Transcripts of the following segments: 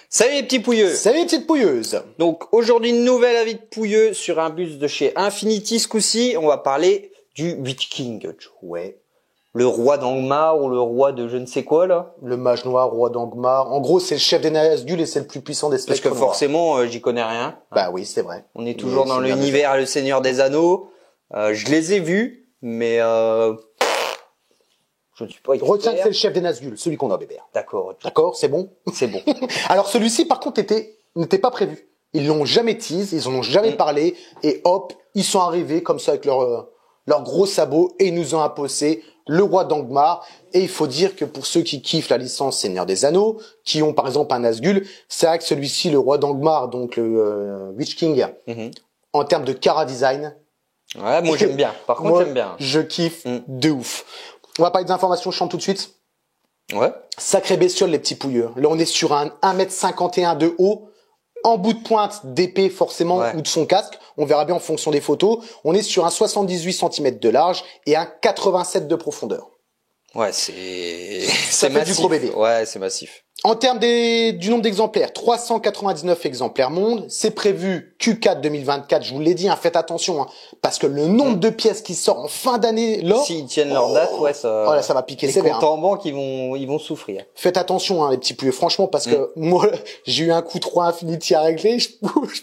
Salut les petits pouilleux. Salut les petites pouilleuses. Donc aujourd'hui, nouvel avis de pouilleux sur un bus de chez Infinity. Ce coup-ci, on va parler du Witch King. Ouais. Le roi d'Angmar ou le roi de je ne sais quoi là. Le mage noir, roi d'Angmar. En gros, c'est le chef des Nazgûl et c'est le plus puissant des Parce spectres que noirs. forcément, j'y connais rien. Bah oui, c'est vrai. On est toujours Mais dans c'est bien l'univers Le Seigneur des Anneaux. Je les ai vus, mais je ne suis pas expert. Retiens que c'est le chef des Nazgûl, celui qu'on a, bébé. D'accord. D'accord, c'est bon. C'est bon. Alors celui-ci, par contre, n'était pas prévu. Ils l'ont jamais teasé, ils en ont jamais parlé, et hop, ils sont arrivés comme ça avec leurs gros sabots et ils nous ont imposé le roi d'Angmar. Et il faut dire que pour ceux qui kiffent la licence Seigneur des Anneaux, qui ont par exemple un Nazgûl, c'est vrai que celui-ci, le roi d'Angmar, donc le Witch King, en termes de cara design, Ouais, moi j'aime bien. Par contre, moi, j'aime bien. je kiffe de ouf. On va parler des informations chiantes tout de suite. Ouais. Sacré bestiole, les petits pouilleux. Là, on est sur un 1m51 de haut, en bout de pointe d'épée, forcément, ou de son casque. On verra bien en fonction des photos. On est sur un 78 cm de large et un 87 de profondeur. Ouais, c'est Ça fait massif. du gros bébé. Ouais, c'est massif. En termes du nombre d'exemplaires, 399 exemplaires monde. C'est prévu Q4 2024. Je vous l'ai dit, faites attention, parce que le nombre de pièces qui sortent en fin d'année, là. S'ils tiennent leur date, ouais, ça. Voilà, ça va piquer les sévère. comptes en banque, ils vont souffrir. Faites attention, les petits pouilleux, franchement, parce que moi, j'ai eu un coup 3 Infinity à régler. Je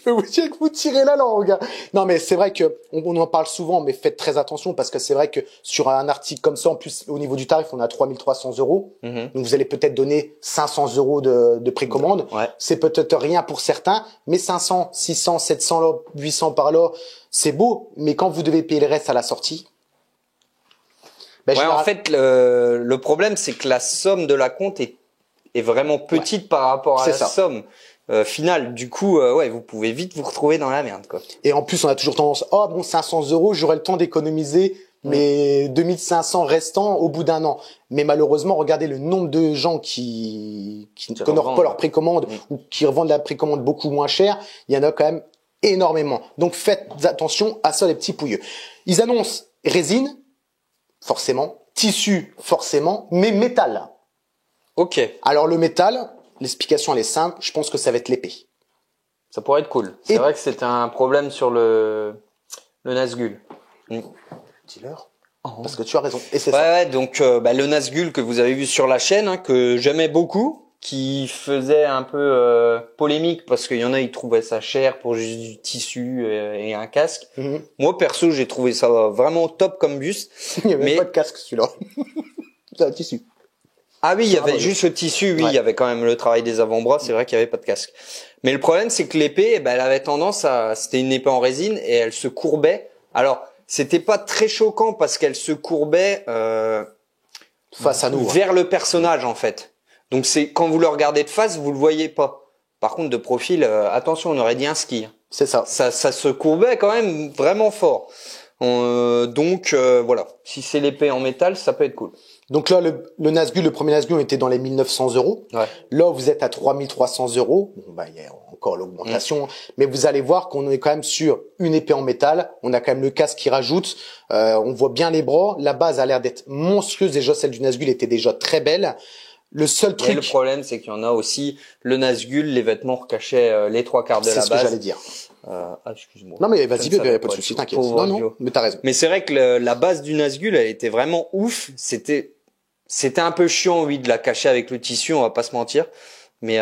peux vous dire que vous tirez la langue. Non, mais c'est vrai que on en parle souvent, mais faites très attention parce que c'est vrai que sur un article comme ça, en plus, au niveau du tarif, on a 3300 €. Donc vous allez peut-être donner 500 € de précommande. Ouais. C'est peut-être rien pour certains, mais 500, 600, 700 là, 800 par là, c'est beau. Mais quand vous devez payer le reste à la sortie, Ouais, en fait, le problème, c'est que la somme de la compte est vraiment petite par rapport à la somme finale. Du coup, ouais, vous pouvez vite vous retrouver dans la merde, quoi. Et en plus, on a toujours tendance, 500 €, j'aurai le temps d'économiser mes 2500 restants au bout d'un an. Mais malheureusement, regardez le nombre de gens qui n'honorent pas leur précommande ou qui revendent la précommande beaucoup moins cher. Il y en a quand même énormément. Donc faites attention à ça, les petits pouilleux. Ils annoncent résine, forcément, tissu, forcément, mais métal. Ok. Alors le métal, l'explication elle est simple, je pense que ça va être l'épée. Ça pourrait être cool. C'est vrai que c'était un problème sur le Nazgûl. Dis-leur. Parce que tu as raison. Et c'est ça. ça. Ouais, donc le Nazgûl que vous avez vu sur la chaîne, que j'aimais beaucoup, qui faisait un peu polémique parce qu'il y en a, ils trouvaient ça cher pour juste du tissu et un casque. Moi, perso, j'ai trouvé ça vraiment top comme bus. Il n'y avait pas de casque, celui-là. C'est un tissu. Ah oui, il y avait juste le tissu, il y avait quand même le travail des avant-bras, c'est vrai qu'il y avait pas de casque. Mais le problème, c'est que l'épée, elle avait tendance c'était une épée en résine et elle se courbait. Alors, c'était pas très choquant parce qu'elle se courbait face à nous, vers le personnage en fait. Donc c'est quand vous le regardez de face, vous le voyez pas. Par contre, de profil, attention, on aurait dit un ski. C'est ça. Ça se courbait quand même vraiment fort. Donc voilà, si c'est l'épée en métal, ça peut être cool. Donc là, le Nazgûl, le premier Nazgûl était dans les 1900 €. Ouais. Là, vous êtes à 3300 €. Bon, bah, il y a encore l'augmentation. Mais vous allez voir qu'on est quand même sur une épée en métal. On a quand même le casque qui rajoute. On voit bien les bras. La base a l'air d'être monstrueuse. Déjà, celle du Nazgûl était déjà très belle. Le seul truc. Et le problème, c'est qu'il y en a aussi, le Nazgûl, les vêtements recachaient les 3/4 de la base. C'est ce que j'allais dire. Excuse-moi. Non, mais vas-y, bébé, pas de soucis, t'inquiète. Non, mais t'as raison. Mais c'est vrai que la base du Nazgûl, elle était vraiment ouf. C'était un peu chiant, oui, de la cacher avec le tissu, on va pas se mentir. Mais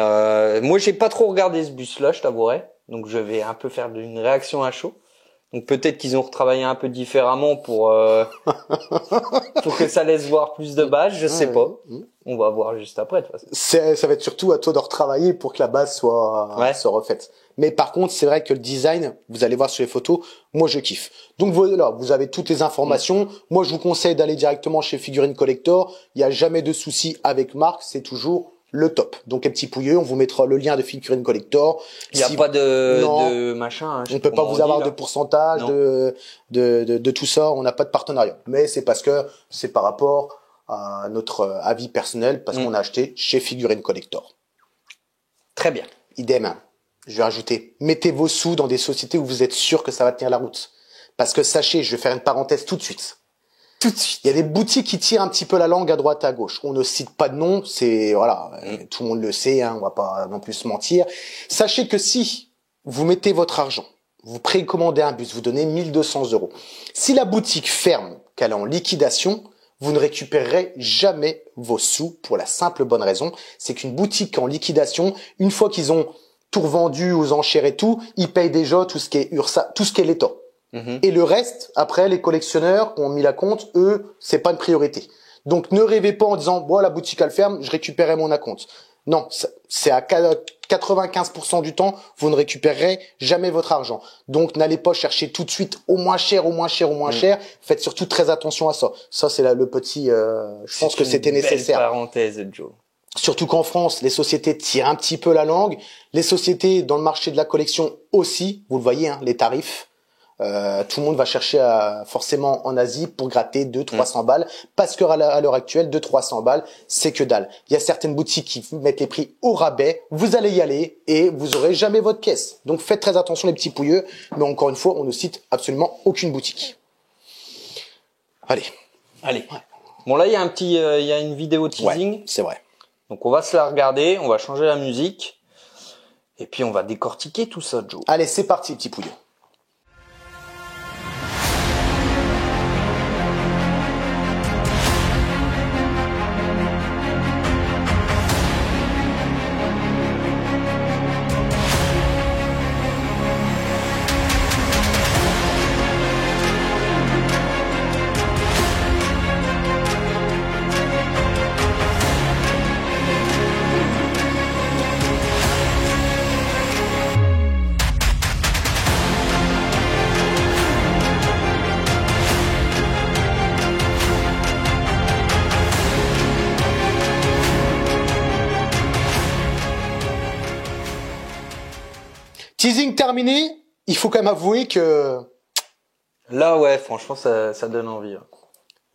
moi, j'ai pas trop regardé ce bus-là, je t'avouerai. Donc, je vais un peu faire une réaction à chaud. Donc, peut-être qu'ils ont retravaillé un peu différemment pour que ça laisse voir plus de base, je sais pas. On va voir juste après, de toute façon. Ça va être surtout à toi de retravailler pour que la base soit refaite. Mais par contre, c'est vrai que le design, vous allez voir sur les photos, moi je kiffe. Donc voilà, vous avez toutes les informations. Moi, je vous conseille d'aller directement chez Figurine Collector. Il n'y a jamais de souci avec Marc, c'est toujours le top. Donc les petits pouilleux, on vous mettra le lien de Figurine Collector. Il n'y a pas de machin. Hein, on ne peut pas vous avoir de pourcentage, de tout ça. On n'a pas de partenariat. Mais c'est parce que c'est par rapport à notre avis personnel, parce qu'on a acheté chez Figurine Collector. Très bien. Idem. Je vais rajouter, mettez vos sous dans des sociétés où vous êtes sûr que ça va tenir la route. Parce que sachez, je vais faire une parenthèse tout de suite. Tout de suite. Il y a des boutiques qui tirent un petit peu la langue à droite à gauche. On ne cite pas de nom, c'est voilà, tout le monde le sait, hein, on va pas non plus se mentir. Sachez que si vous mettez votre argent, vous précommandez un bus, vous donnez 1200 €. Si la boutique ferme, qu'elle est en liquidation, vous ne récupérerez jamais vos sous pour la simple bonne raison, c'est qu'une boutique en liquidation, une fois qu'ils ont tout revendu aux enchères et tout, ils payent déjà tout ce qui est URSSAF, tout ce qui est l'État. Et le reste, après, les collectionneurs qui ont mis la compte, eux, c'est pas une priorité. Donc, ne rêvez pas en disant, bon, la boutique, elle ferme, je récupérerai mon acompte. Non, c'est à 95% du temps, vous ne récupérerez jamais votre argent. Donc, n'allez pas chercher tout de suite au moins cher, au moins cher, au moins cher. Faites surtout très attention à ça. Ça, c'est le petit, je pense que c'était nécessaire. Parenthèse, Joe. Surtout qu'en France, les sociétés tirent un petit peu la langue. Les sociétés dans le marché de la collection aussi, vous le voyez, hein, les tarifs. Tout le monde va chercher forcément en Asie pour gratter 200-300 balles, parce que à l'heure actuelle, 200-300 balles, c'est que dalle. Il y a certaines boutiques qui mettent les prix au rabais, vous allez y aller et vous aurez jamais votre pièce. Donc faites très attention les petits pouilleux, mais encore une fois, on ne cite absolument aucune boutique. Allez. Ouais. Bon là, il y a il y a une vidéo teasing. Ouais, c'est vrai. Donc on va se la regarder, on va changer la musique, et puis on va décortiquer tout ça, Joe. Allez, c'est parti, petit pouilleux. Teasing terminé, il faut quand même avouer que... Là, ouais, franchement, ça donne envie. Hein.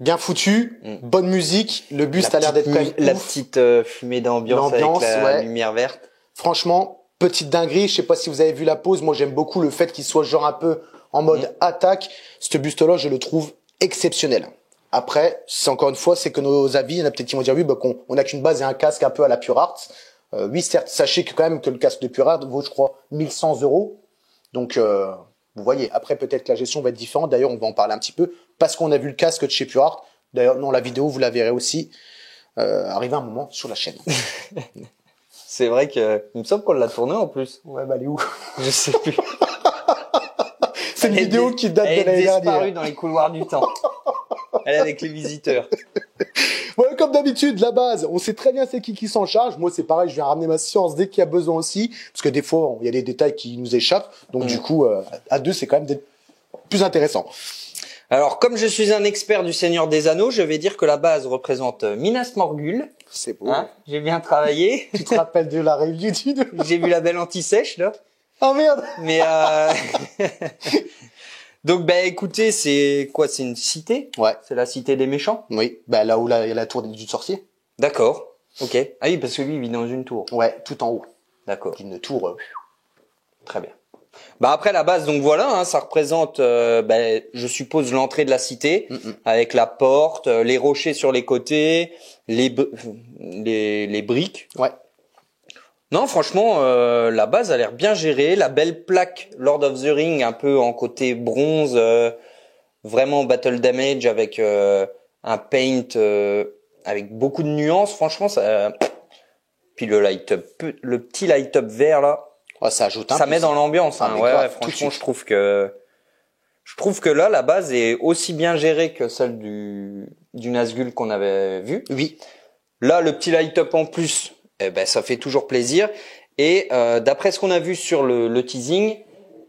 Bien foutu, bonne musique, le buste a l'air d'être quand même la ouf. petite fumée d'ambiance avec la lumière verte. Franchement, petite dinguerie, je sais pas si vous avez vu la pose, moi j'aime beaucoup le fait qu'il soit genre un peu en mode attaque. Ce buste-là, je le trouve exceptionnel. Après, c'est encore une fois, c'est que nos avis, il y en a peut-être qui vont dire oui, bah, qu'on a qu'une base et un casque un peu à la Pure Art. Oui, certes, sachez que quand même que le casque de Pure Art vaut, je crois, 1100 €. Donc, vous voyez, après peut-être que la gestion va être différente. D'ailleurs, on va en parler un petit peu parce qu'on a vu le casque de chez Pure Art. D'ailleurs, non, la vidéo, vous la verrez aussi arriver un moment sur la chaîne. C'est vrai que il me semble qu'on l'a tourné en plus. Ouais, bah elle est où? Je sais plus. C'est une vidéo qui date de l'année dernière. Elle est disparue dans les couloirs du temps. Elle est avec les visiteurs. Ouais, comme d'habitude, la base, on sait très bien c'est qui s'en charge. Moi, c'est pareil, je viens ramener ma science dès qu'il y a besoin aussi, parce que des fois, il y a des détails qui nous échappent. Donc, du coup, à deux, c'est quand même plus intéressant. Alors, comme je suis un expert du Seigneur des Anneaux, je vais dire que la base représente Minas Morgul. C'est beau. Hein, j'ai bien travaillé. Tu te rappelles de la review du deux? J'ai vu la belle anti-sèche, là. Oh merde! Mais donc, bah, écoutez, c'est quoi? C'est une cité? Ouais. C'est la cité des méchants? Oui. Bah, là où il y a la tour du sorcier. D'accord. Ok. Ah oui, parce que lui, il vit dans une tour. Ouais, tout en haut. D'accord. Une tour. Très bien. Bah après la base, donc voilà, hein, ça représente, je suppose l'entrée de la cité avec la porte, les rochers sur les côtés, les briques. Ouais. Non, franchement, la base a l'air bien gérée. La belle plaque Lord of the Ring, un peu en côté bronze, vraiment battle damage avec un paint avec beaucoup de nuances. Franchement, ça. Puis le petit light up vert là. Ouais, ça ajoute ça met dans l'ambiance. Hein. Ouais, franchement, je trouve que là, la base est aussi bien gérée que celle du Nazgûl qu'on avait vu. Oui. Là, le petit light up en plus, ça fait toujours plaisir. Et d'après ce qu'on a vu sur le teasing,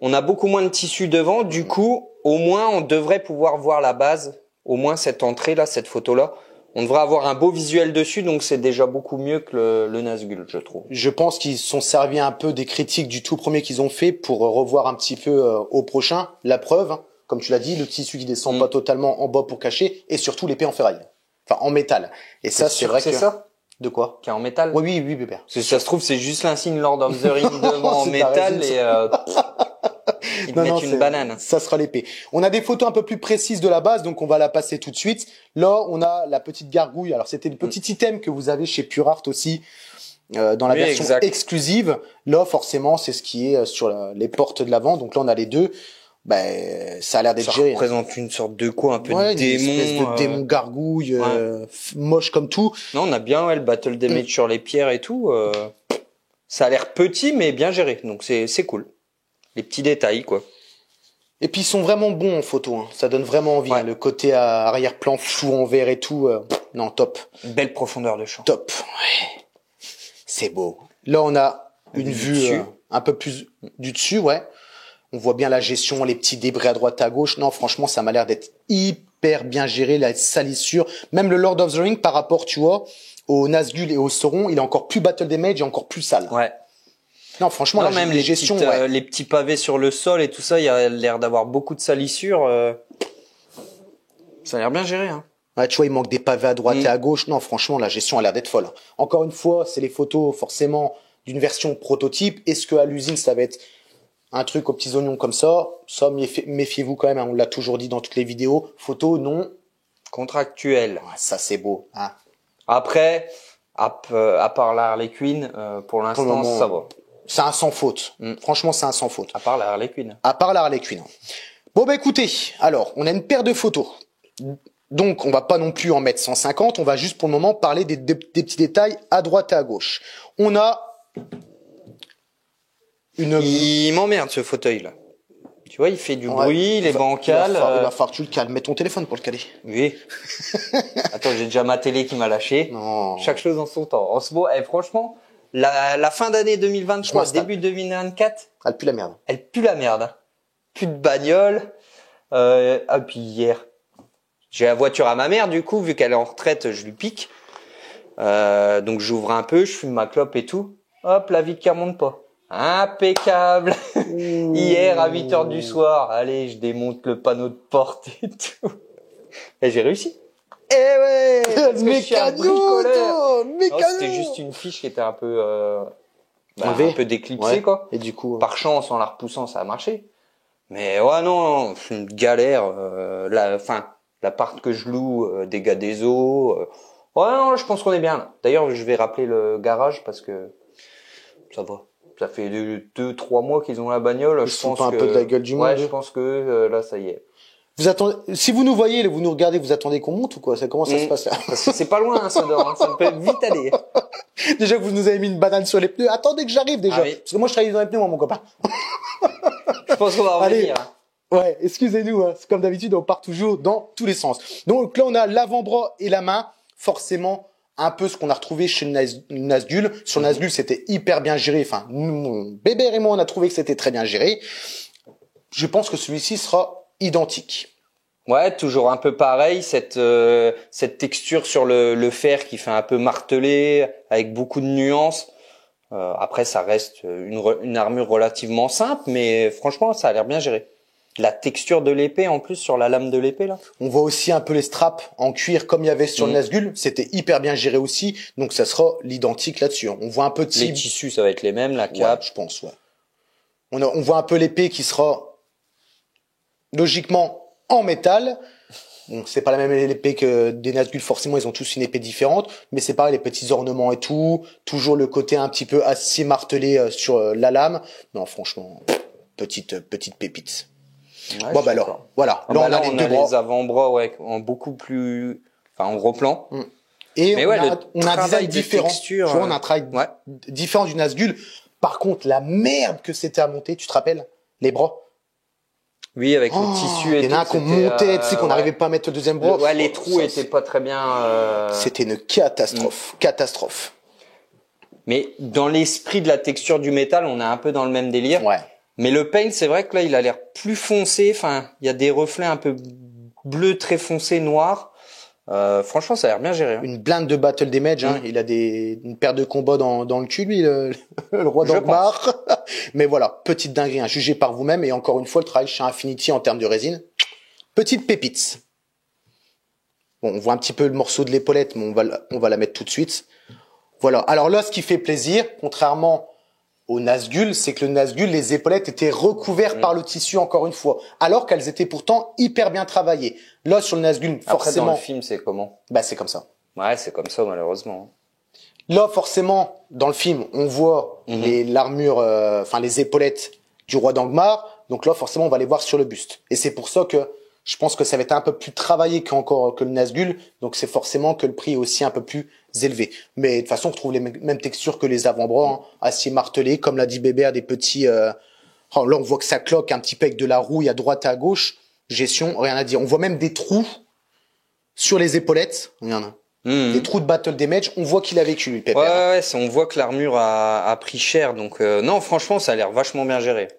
on a beaucoup moins de tissu devant. Du coup, au moins, on devrait pouvoir voir la base, au moins cette entrée là, cette photo là. On devrait avoir un beau visuel dessus, donc c'est déjà beaucoup mieux que le Nazgûl, je trouve. Je pense qu'ils se sont servis un peu des critiques du tout premier qu'ils ont fait pour revoir un petit peu au prochain. La preuve, hein, comme tu l'as dit, le tissu qui descend pas totalement en bas pour cacher, et surtout l'épée en ferraille, enfin en métal. Et ça, c'est vrai que... C'est ça? De quoi? Qui est en métal? Oui, bébé. Parce que ça se trouve, c'est juste l'insigne Lord of the Ring devant en métal et... Ils te mettent une banane. Ça sera l'épée. On a des photos un peu plus précises de la base, donc on va la passer tout de suite. Là, on a la petite gargouille. Alors, c'était le petit item que vous avez chez Pure Art aussi, dans la version exclusive. Là, forcément, c'est ce qui est sur les portes de l'avant. Donc là, on a les deux. Ben, ça a l'air d'être géré. Ça représente une sorte de quoi, un peu de démon. Une espèce de démon gargouille, moche comme tout. Non, on a bien le battle damage sur les pierres et tout. Ça a l'air petit, mais bien géré. Donc c'est cool. Les petits détails, quoi. Et puis ils sont vraiment bons en photo. Hein. Ça donne vraiment envie. Hein. Le côté arrière-plan flou en vert et tout. Non, top. Une belle profondeur de champ. Top. Ouais. C'est beau. Là, on a une vue un peu plus du dessus, ouais. On voit bien la gestion, les petits débris à droite à gauche. Non, franchement, ça m'a l'air d'être hyper bien géré, la salissure. Même le Lord of the Ring, par rapport, tu vois, au Nazgûl et au Sauron, il est encore plus battle damage et encore plus sale. Ouais. Non, franchement, non, même les gestions, les petits pavés sur le sol et tout ça, il y a l'air d'avoir beaucoup de salissure. Ça a l'air bien géré, hein. Ouais, tu vois, il manque des pavés à droite et à gauche. Non, franchement, la gestion a l'air d'être folle. Encore une fois, c'est les photos, forcément, d'une version prototype. Est-ce que à l'usine, ça va être un truc aux petits oignons comme ça? Ça, méfiez-vous quand même, hein, on l'a toujours dit dans toutes les vidéos. Photo non contractuelle. Ouais, ça, c'est beau. Hein. Après, à part la Harley Quinn, pour l'instant, ça va. C'est un sans faute. Franchement, c'est un sans faute. À part la Harley Quinn. À part la Harley Quinn. Bon, bah écoutez, alors, on a une paire de photos. Donc, on va pas non plus en mettre 150. On va juste pour le moment parler des petits détails à droite et à gauche. On a Il m'emmerde ce fauteuil là. Tu vois, il fait du bruit, il est bancal. Il va falloir que tu le calmes. Mets ton téléphone pour le caler. Oui. Attends, j'ai déjà ma télé qui m'a lâché. Non. Chaque chose en son temps. En ce moment, franchement, la fin d'année 2023, début 2024. Elle pue la merde. Elle pue la merde. Hein. Plus de bagnole. Puis hier, j'ai la voiture à ma mère, du coup, vu qu'elle est en retraite, je lui pique. Donc j'ouvre un peu, je fume ma clope et tout. Hop, la vitre qui remonte pas. Impeccable. Hier à 8h du soir, allez, je démonte le panneau de porte et tout. Et j'ai réussi. Eh ouais, mécano, c'était juste une fiche qui était un peu un peu déclipsée quoi. Et du coup par chance en la repoussant ça a marché. Mais ouais non, c'est une galère l'appart que je loue dégâts des eaux. Ouais non, je pense qu'on est bien là. D'ailleurs, je vais rappeler le garage parce que ça va. Ça fait 2-3 mois qu'ils ont la bagnole. Ils sont pas un peu de la gueule du monde. Ouais, je pense que là, ça y est. Vous attendez, si vous nous voyez, vous nous regardez, vous attendez qu'on monte ou quoi? Comment ça se passe là? Parce que c'est pas loin, hein, ça dort, hein, ça peut vite aller. Déjà que vous nous avez mis une banane sur les pneus, attendez que j'arrive déjà. Ah oui. Parce que moi je travaille dans les pneus, moi, mon copain. Je pense qu'on va en revenir. Ouais, excusez-nous, hein. C'est comme d'habitude, on part toujours dans tous les sens. Donc là, on a l'avant-bras et la main, forcément, un peu ce qu'on a retrouvé chez le Nazgûl. Sur Nazgûl, c'était hyper bien géré. Enfin, mon bébé et moi, on a trouvé que c'était très bien géré. Je pense que celui-ci sera identique. Ouais, toujours un peu pareil, cette texture sur le fer qui fait un peu martelé, avec beaucoup de nuances. Après, ça reste une armure relativement simple, mais franchement, ça a l'air bien géré. La texture de l'épée, en plus, sur la lame de l'épée, là. On voit aussi un peu les straps en cuir, comme il y avait sur le Nazgûl. C'était hyper bien géré aussi. Donc, ça sera l'identique là-dessus. On voit un peu de les tissus, ça va être les mêmes, la cape. Ouais, je pense, ouais. On voit un peu l'épée qui sera logiquement en métal. Bon, c'est pas la même épée que des Nazgûl, forcément, ils ont tous une épée différente, mais c'est pareil, les petits ornements et tout, toujours le côté un petit peu assez martelé sur la lame. Non, franchement, petite pépite. Ouais, bon, bah alors, voilà. Là, on a les avant-bras, ouais, en beaucoup plus, en gros plan. Et mais on a un design différent. Texture, tu vois, on a un travail différent du Nazgûl. Par contre, la merde que c'était à monter, tu te rappelles? Les bras. Oui, avec le tissu et tout. Il y en a un qu'on montait, tu sais, qu'on n'arrivait pas à mettre le deuxième bras. Ouais, les trous étaient pas très bien, C'était une catastrophe. Catastrophe. Mais dans l'esprit de la texture du métal, on est un peu dans le même délire. Ouais. Mais le paint, c'est vrai que là, il a l'air plus foncé. Enfin, il y a des reflets un peu bleu très foncé, noir. Franchement, ça a l'air bien géré. Hein. Une blinde de battle damage. Hein. Il a une paire de combats dans le cul, lui, le roi d'Angmar. Mais voilà, petite dinguerie, hein, jugée par vous-même. Et encore une fois, le travail chez Infinity en termes de résine. Petite pépite. Bon, on voit un petit peu le morceau de l'épaulette, mais on va la mettre tout de suite. Voilà. Alors là, ce qui fait plaisir, contrairement au Nazgûl, c'est que le Nazgûl, les épaulettes étaient recouvertes par le tissu encore une fois, alors qu'elles étaient pourtant hyper bien travaillées. Là, sur le Nazgûl, forcément... Après, dans le film, c'est comment? Bah, c'est comme ça. Ouais, c'est comme ça, malheureusement. Là, forcément, dans le film, on voit l'armure, enfin les épaulettes du roi d'Angmar. Donc là, forcément, on va les voir sur le buste. Et c'est pour ça que je pense que ça va être un peu plus travaillé qu'encore que le Nazgûl. Donc c'est forcément que le prix est aussi un peu plus élevé. Mais de toute façon, on retrouve les mêmes textures que les avant-bras, hein, acier martelé, comme l'a dit Bébert, des petits. Oh, là, on voit que ça cloque un petit peu avec de la rouille à droite et à gauche. Gestion, rien à dire. On voit même des trous sur les épaulettes. Regarde. Des trous de Battle Damage, on voit qu'il a vécu, lui, Pépère. Ouais, on voit que l'armure a pris cher, donc non, franchement, ça a l'air vachement bien géré.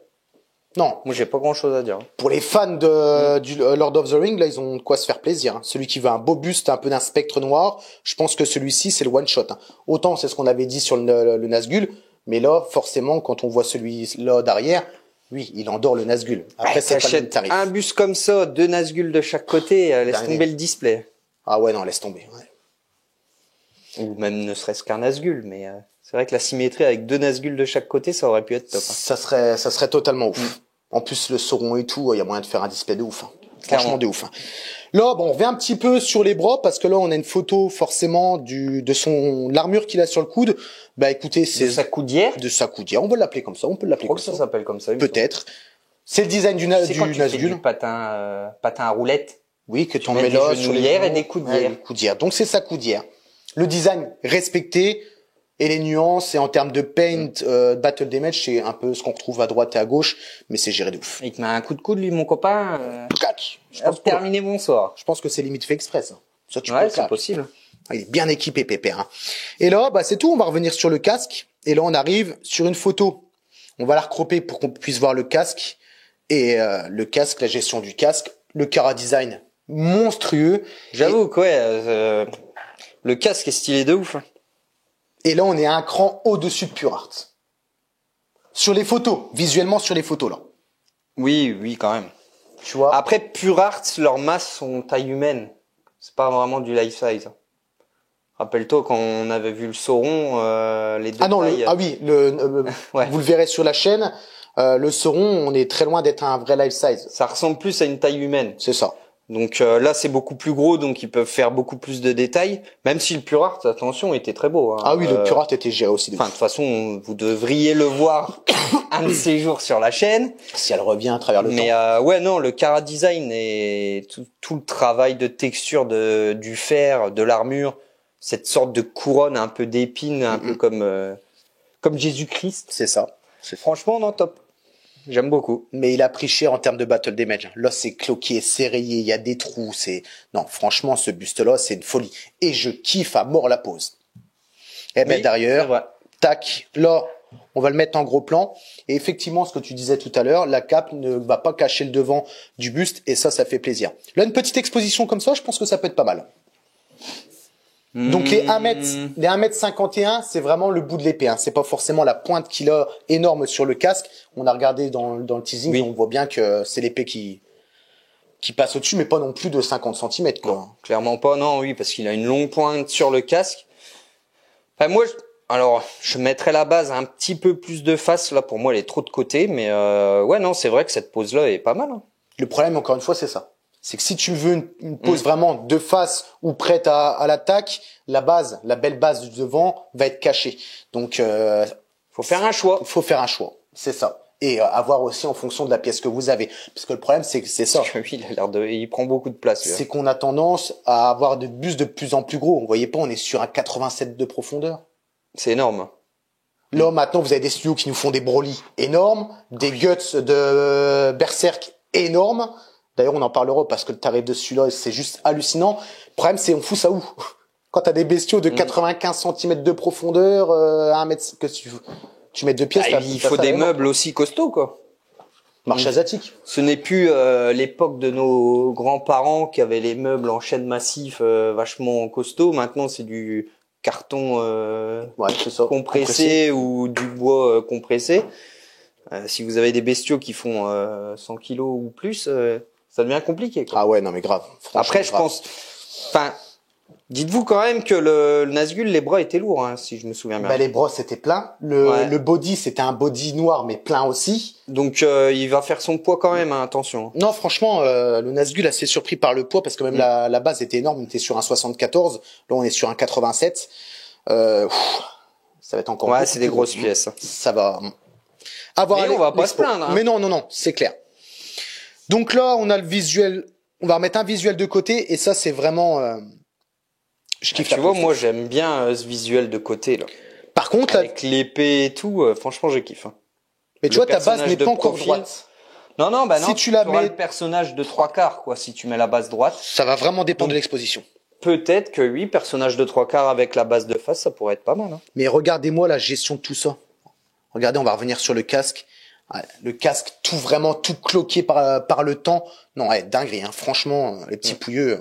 Non. Moi, j'ai pas grand chose à dire. Pour les fans du Lord of the Ring, là, ils ont de quoi se faire plaisir. Hein. Celui qui veut un beau buste, un peu d'un spectre noir, je pense que celui-ci, c'est le one shot. Hein. Autant, c'est ce qu'on avait dit sur le Nazgûl, mais là, forcément, quand on voit celui-là derrière, oui, il endort le Nazgûl. Après, c'est pas le même tarif. Un buste comme ça, 2 Nazgûl de chaque côté, laisse tomber le display. Ah ouais, non, laisse tomber. Ouais. Ou même ne serait-ce qu'un Nazgûl, mais c'est vrai que la symétrie avec 2 Nazgûl de chaque côté, ça aurait pu être top. Hein. Ça serait totalement ouf. En plus, le Sauron et tout, il y a moyen de faire un display de ouf. Hein. Franchement, de ouf. Hein. Là, bon, on revient un petit peu sur les bras, parce que là, on a une photo, forcément, de l'armure qu'il a sur le coude. Bah, écoutez, c'est... De sa coudière? De sa coudière. On va l'appeler comme ça. On peut l'appeler comme ça. Je crois que ça s'appelle comme ça. Peut-être. C'est le design du Nazgûl. Du patin à roulettes. Oui, que tu en mets là sur les genouillères et des coudières. Coudières. Donc, c'est sa coudière. Le design respecté. Et les nuances, et en termes de paint, Battle Damage, c'est un peu ce qu'on retrouve à droite et à gauche, mais c'est géré de ouf. Il te met un coup de coude, lui, mon copain. Je pense terminé, bonsoir. Je pense que c'est limite fait express. Hein. Ça, tu peux c'est possible. Il est bien équipé, Pépère. Hein. Et là, bah, c'est tout. On va revenir sur le casque. Et là, on arrive sur une photo. On va la recroper pour qu'on puisse voir le casque. Et le casque, la gestion du casque, le Cara design monstrueux. J'avoue que ouais, le casque est stylé de ouf. Et là, on est un cran au-dessus de Pure Art. Sur les photos, visuellement sur les photos, là. Oui, quand même. Tu vois. Après, Pure Art, leurs masses sont taille humaine. C'est pas vraiment du life size. Rappelle-toi quand on avait vu le Sauron, les deux tailles... Ouais. Vous le verrez sur la chaîne. Le Sauron, on est très loin d'être un vrai life size. Ça ressemble plus à une taille humaine. C'est ça. Donc là, c'est beaucoup plus gros, donc ils peuvent faire beaucoup plus de détails. Même si le Pure Art, attention, était très beau. Hein. Ah oui, le Pure Art était géré aussi. Enfin, de toute façon, vous devriez le voir un de ces jours sur la chaîne. Si elle revient à travers le temps. Mais ouais, non, le Cara design et tout le travail de texture du fer, de l'armure, cette sorte de couronne un peu d'épines, un peu comme Jésus-Christ. C'est ça. Franchement, non, top. J'aime beaucoup. Mais il a pris cher en termes de battle damage. Là, c'est cloqué, c'est rayé, il y a des trous, non, franchement, ce buste-là, c'est une folie. Et je kiffe à mort la pose. Et ben, derrière, tac, là, on va le mettre en gros plan. Et effectivement, ce que tu disais tout à l'heure, la cape ne va pas cacher le devant du buste, et ça fait plaisir. Là, une petite exposition comme ça, je pense que ça peut être pas mal. Donc les 1m51, c'est vraiment le bout de l'épée. Hein. C'est pas forcément la pointe qu'il a énorme sur le casque. On a regardé dans le teasing, et on voit bien que c'est l'épée qui passe au-dessus, mais pas non plus de 50 cm, quoi. Non, clairement pas, non, oui, parce qu'il a une longue pointe sur le casque. Enfin, moi, je mettrais la base un petit peu plus de face. Là, pour moi, elle est trop de côté, mais ouais, non, c'est vrai que cette pose-là est pas mal. Hein. Le problème, encore une fois, c'est ça. C'est que si tu veux une pose vraiment de face ou prête à l'attaque, la belle base du devant va être cachée. Donc, faut faire un choix. Faut faire un choix. C'est ça. Et avoir aussi en fonction de la pièce que vous avez. Parce que le problème, c'est ça. Parce que oui, il prend beaucoup de place. C'est qu'on a tendance à avoir des bustes de plus en plus gros. Vous voyez pas, on est sur un 87 de profondeur. C'est énorme. Là, maintenant, vous avez des studios qui nous font des Broly énormes, des Guts de Berserk énormes. D'ailleurs, on en parlera parce que le tarif de celui-là, c'est juste hallucinant. Le problème, c'est on fout ça où? Quand t'as des bestiaux de 95 cm de profondeur, 1 mètre, que tu mets 2 pièces. Ah, il faut des meubles aussi costauds, quoi. Marché asiatique. Ce n'est plus l'époque de nos grands-parents qui avaient les meubles en chêne massif vachement costauds. Maintenant, c'est du carton compressé ou du bois compressé. Si vous avez des bestiaux qui font 100 kilos ou plus, ça devient compliqué, quoi. Ah ouais, non mais grave. Après, je pense, enfin, Dites-vous quand même que le Nazgûl, les bras étaient lourds, hein, si je me souviens bien. Bah, les bras, c'était plein. Le body, c'était un body noir, mais plein aussi. Donc, il va faire son poids quand même, hein, attention. Non, franchement, le Nazgûl assez surpris par le poids, parce que même la base était énorme. On était sur un 74. Là, on est sur un 87. Ça va être encore. Ouais, c'est des grosses pièces. Ça va. Mais on va pas se plaindre. Hein. Mais non, c'est clair. Donc là, on a le visuel. On va remettre un visuel de côté, et ça, c'est vraiment. Je kiffe. Tu vois, moi, j'aime bien ce visuel de côté là. Par contre, avec l'épée et tout, franchement, je kiffe. Hein. Mais tu vois, ta base n'est pas encore droite. Non, bah non. Si tu la mets, le personnage de 3/4, quoi. Si tu mets la base droite. Ça va vraiment dépendre de l'exposition. Peut-être que oui, personnage de 3/4 avec la base de face, ça pourrait être pas mal. Hein. Mais regardez-moi la gestion de tout ça. Regardez, on va revenir sur le casque. Le casque, tout cloqué par le temps. Non, dinguerie, hein. Franchement, les petits pouilleux.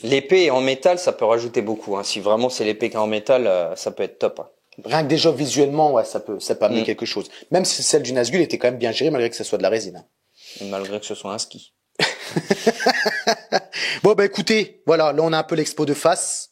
L'épée en métal, ça peut rajouter beaucoup. Hein. Si vraiment c'est l'épée qui est en métal, ça peut être top. Hein. Rien que déjà visuellement, ça peut amener quelque chose. Même si celle du Nazgûl était quand même bien gérée, malgré que ce soit de la résine. Hein. Et malgré que ce soit un ski. Bon, bah écoutez, voilà, là on a un peu l'expo de face.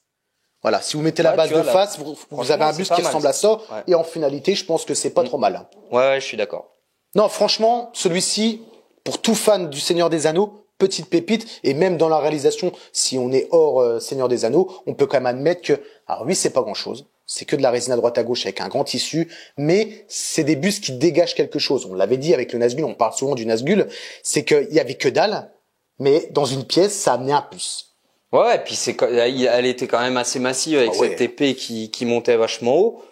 Voilà, si vous mettez la base de face, vous avez un buste qui ressemble à ça. Ouais. Et en finalité, je pense que c'est pas trop mal. Hein. Ouais, je suis d'accord. Non, franchement, celui-ci, pour tout fan du Seigneur des Anneaux, petite pépite, et même dans la réalisation, si on est hors Seigneur des Anneaux, on peut quand même admettre que, alors oui, c'est pas grand-chose, c'est que de la résine à droite à gauche avec un grand tissu, mais c'est des bustes qui dégagent quelque chose. On l'avait dit avec le Nazgûl, on parle souvent du Nazgûl, c'est qu'il y avait que dalle, mais dans une pièce, ça amenait un plus. Ouais, et puis elle était quand même assez massive avec cette épée qui montait vachement haut.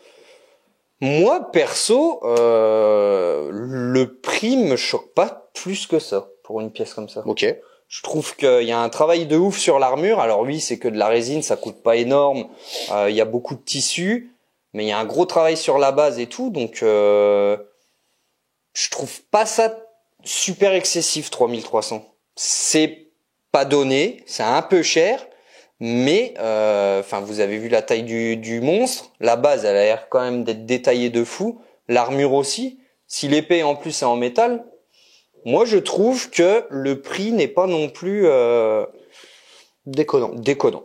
Moi, perso, le prix me choque pas plus que ça pour une pièce comme ça. Ok. Je trouve qu'il y a un travail de ouf sur l'armure. Alors oui, c'est que de la résine, ça coûte pas énorme. Il y a beaucoup de tissu, mais il y a un gros travail sur la base et tout. Donc, je trouve pas ça super excessif, 3300. C'est pas donné, c'est un peu cher. Mais, vous avez vu la taille du monstre. La base, elle a l'air quand même d'être détaillée de fou. L'armure aussi. Si l'épée en plus est en métal, moi je trouve que le prix n'est pas non plus déconnant.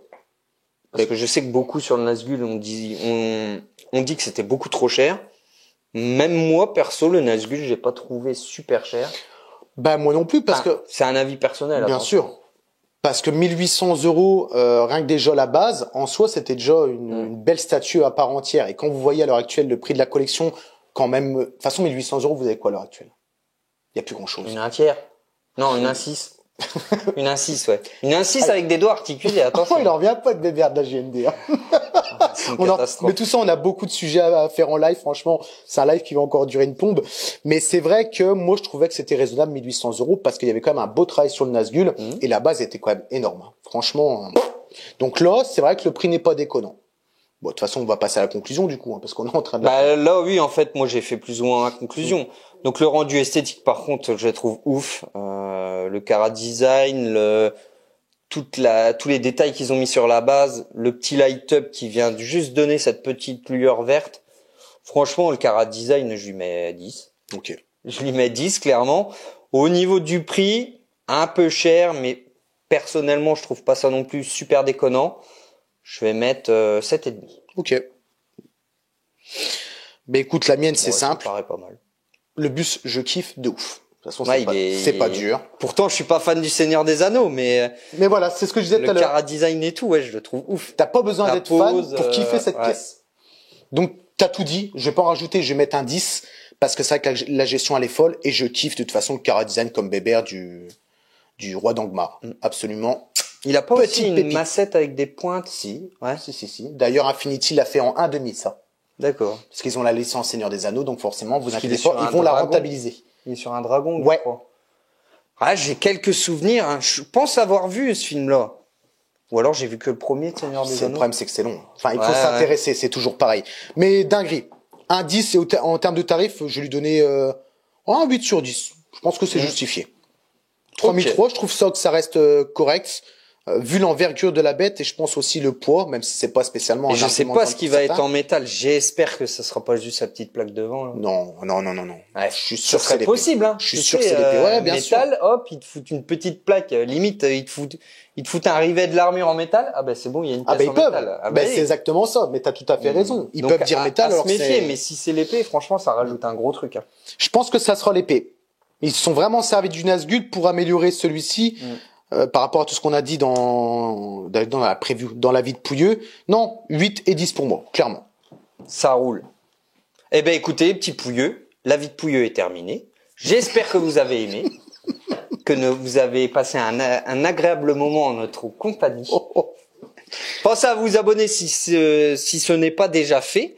Parce que je sais que beaucoup sur le Nazgûl on dit que c'était beaucoup trop cher. Même moi perso le Nazgûl j'ai pas trouvé super cher. Bah moi non plus parce que c'est un avis personnel. Bien sûr. Parce que 1800 €, rien que déjà la base, en soi, c'était déjà une belle statue à part entière. Et quand vous voyez à l'heure actuelle le prix de la collection, quand même, de toute façon, 1800 €, vous avez quoi à l'heure actuelle? Il y a plus grand chose. Une 1/3. Non, une 1/6. Une 1/6, ouais. Une 1/6 avec des doigts articulés, attention. Il en revient pas de bébé de la GND. Hein. Mais tout ça, on a beaucoup de sujets à faire en live. Franchement, c'est un live qui va encore durer une plombe. Mais c'est vrai que moi, je trouvais que c'était raisonnable 1800 € parce qu'il y avait quand même un beau travail sur le Nazgûl et la base était quand même énorme. Franchement. Donc là, c'est vrai que le prix n'est pas déconnant. Bon, de toute façon, on va passer à la conclusion du coup, parce qu'on est en train de... là, oui, en fait, moi, j'ai fait plus ou moins la conclusion. Donc le rendu esthétique, par contre, je le trouve ouf. Le Cara design, tous les détails qu'ils ont mis sur la base, le petit light-up qui vient juste donner cette petite lueur verte. Franchement, le Cara design, je lui mets 10. Ok. Je lui mets 10, clairement. Au niveau du prix, un peu cher, mais personnellement, je trouve pas ça non plus super déconnant. Je vais mettre 7,5. Ok. Ben écoute, la mienne, c'est simple. Ça paraît pas mal. Le bus, je kiffe de ouf. De toute façon, c'est pas dur. Pourtant, je suis pas fan du Seigneur des Anneaux, mais voilà, c'est ce que je disais tout à l'heure. Le Cara design et tout, je le trouve ouf. T'as pas besoin d'être fan pour kiffer cette pièce. Donc, t'as tout dit. Je vais pas en rajouter, je vais mettre un 10 parce que c'est vrai que la gestion, elle est folle et je kiffe de toute façon le Cara design comme Bébert du roi d'Angmar. Absolument. Il a pas aussi une massette avec des pointes? Si. Ouais. Si. D'ailleurs, Infinity l'a fait en 1/2 ça. D'accord. Parce qu'ils ont la licence Seigneur des Anneaux, donc forcément, vous inquiétez pas, ils vont la rentabiliser. Il est sur un dragon, ouais. Je crois. Ah, j'ai quelques souvenirs, hein. Je pense avoir vu ce film-là. Ou alors j'ai vu que le premier de Seigneur des Anneaux. Le problème, c'est que c'est long. Enfin, il faut s'intéresser, c'est toujours pareil. Mais dinguerie. Un 10, et en termes de tarifs, je lui donnais un 8 sur 10. Je pense que c'est justifié. 3003, je trouve ça que ça reste correct. vu l'envergure de la bête et je pense aussi le poids, même si c'est pas spécialement. Et je sais pas ce qui va être en métal. J'espère que ça sera pas juste sa petite plaque devant. Là. Non. Ouais, je suis sûr que c'est possible. Hein. Je suis sûr que c'est l'épée. Ouais, bien métal, sûr. hop, ils te foutent une petite plaque. Limite, ils te foutent un rivet de l'armure en métal. Ah ben c'est bon, il y a une pièce en métal. Ah ben c'est exactement ça. Mais t'as tout à fait raison. Ils peuvent dire métal alors se méfier. Mais si c'est l'épée, franchement, ça rajoute un gros truc. Hein. Je pense que ça sera l'épée. Ils se sont vraiment servis du Nazgûl pour améliorer celui-ci. Par rapport à tout ce qu'on a dit dans la preview, dans la vie de Pouilleux. Non, 8 et 10 pour moi, clairement. Ça roule. Eh ben écoutez, petit Pouilleux, la vie de Pouilleux est terminée. J'espère que vous avez aimé, que vous avez passé un agréable moment en notre compagnie. Pensez à vous abonner si ce n'est pas déjà fait.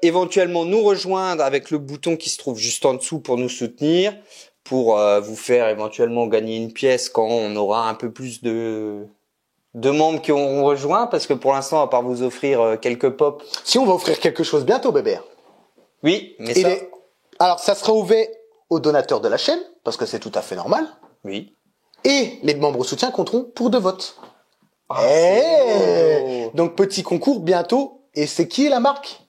Éventuellement nous rejoindre avec le bouton qui se trouve juste en dessous pour nous soutenir. Pour vous faire éventuellement gagner une pièce quand on aura un peu plus de membres qui auront rejoint, parce que pour l'instant, à part vous offrir quelques pop... Si on va offrir quelque chose bientôt, bébé. Oui, mais ça... Alors, ça sera ouvert aux donateurs de la chaîne, parce que c'est tout à fait normal. Oui. Et les membres soutiens compteront pour 2 votes. Donc, petit concours bientôt. Et c'est qui la marque?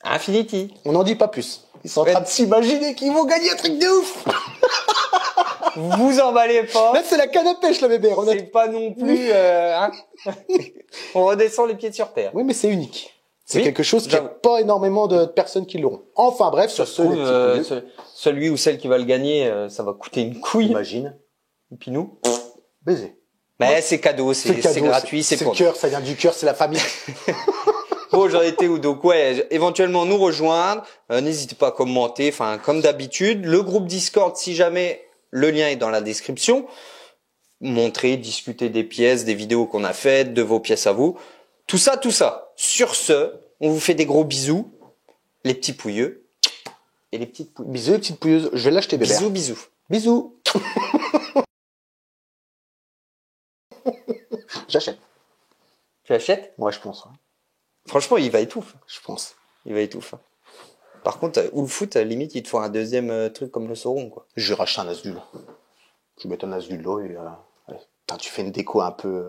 Infinity. On n'en dit pas plus. Ils sont en train de s'imaginer qu'ils vont gagner un truc de ouf. Vous emballez pas. Là, c'est la canne à pêche, là, bébé. C'est pas non plus... hein. On redescend les pieds sur terre. Oui, mais c'est unique. C'est quelque chose qui n'a pas énormément de personnes qui l'auront. Enfin, bref, sur celui ou celle qui va le gagner, ça va coûter une couille. Imagine. Et puis nous, baiser. Mais c'est cadeau, c'est gratuit, c'est pour le cœur, ça vient du cœur, c'est la famille. Bon, j'en étais où? Donc ouais, éventuellement nous rejoindre. N'hésitez pas à commenter, enfin comme d'habitude. Le groupe Discord, si jamais, le lien est dans la description. Montrer, discuter des pièces, des vidéos qu'on a faites, de vos pièces à vous. Tout ça. Sur ce, on vous fait des gros bisous, les petits pouilleux et les petites pouilleuses. Bisous les petites pouilleuses. Je vais l'acheter, bébé. Bisous. J'achète. Tu achètes? Ouais, je pense. Ouais. Franchement, il va étouffer. Je pense. Il va étouffer. Par contre, ou le foot, limite, il te faut un deuxième truc comme le Sauron, quoi. Je vais racheter un Nazgûl. Je vais mettre un Nazgûl là et tu fais une déco un peu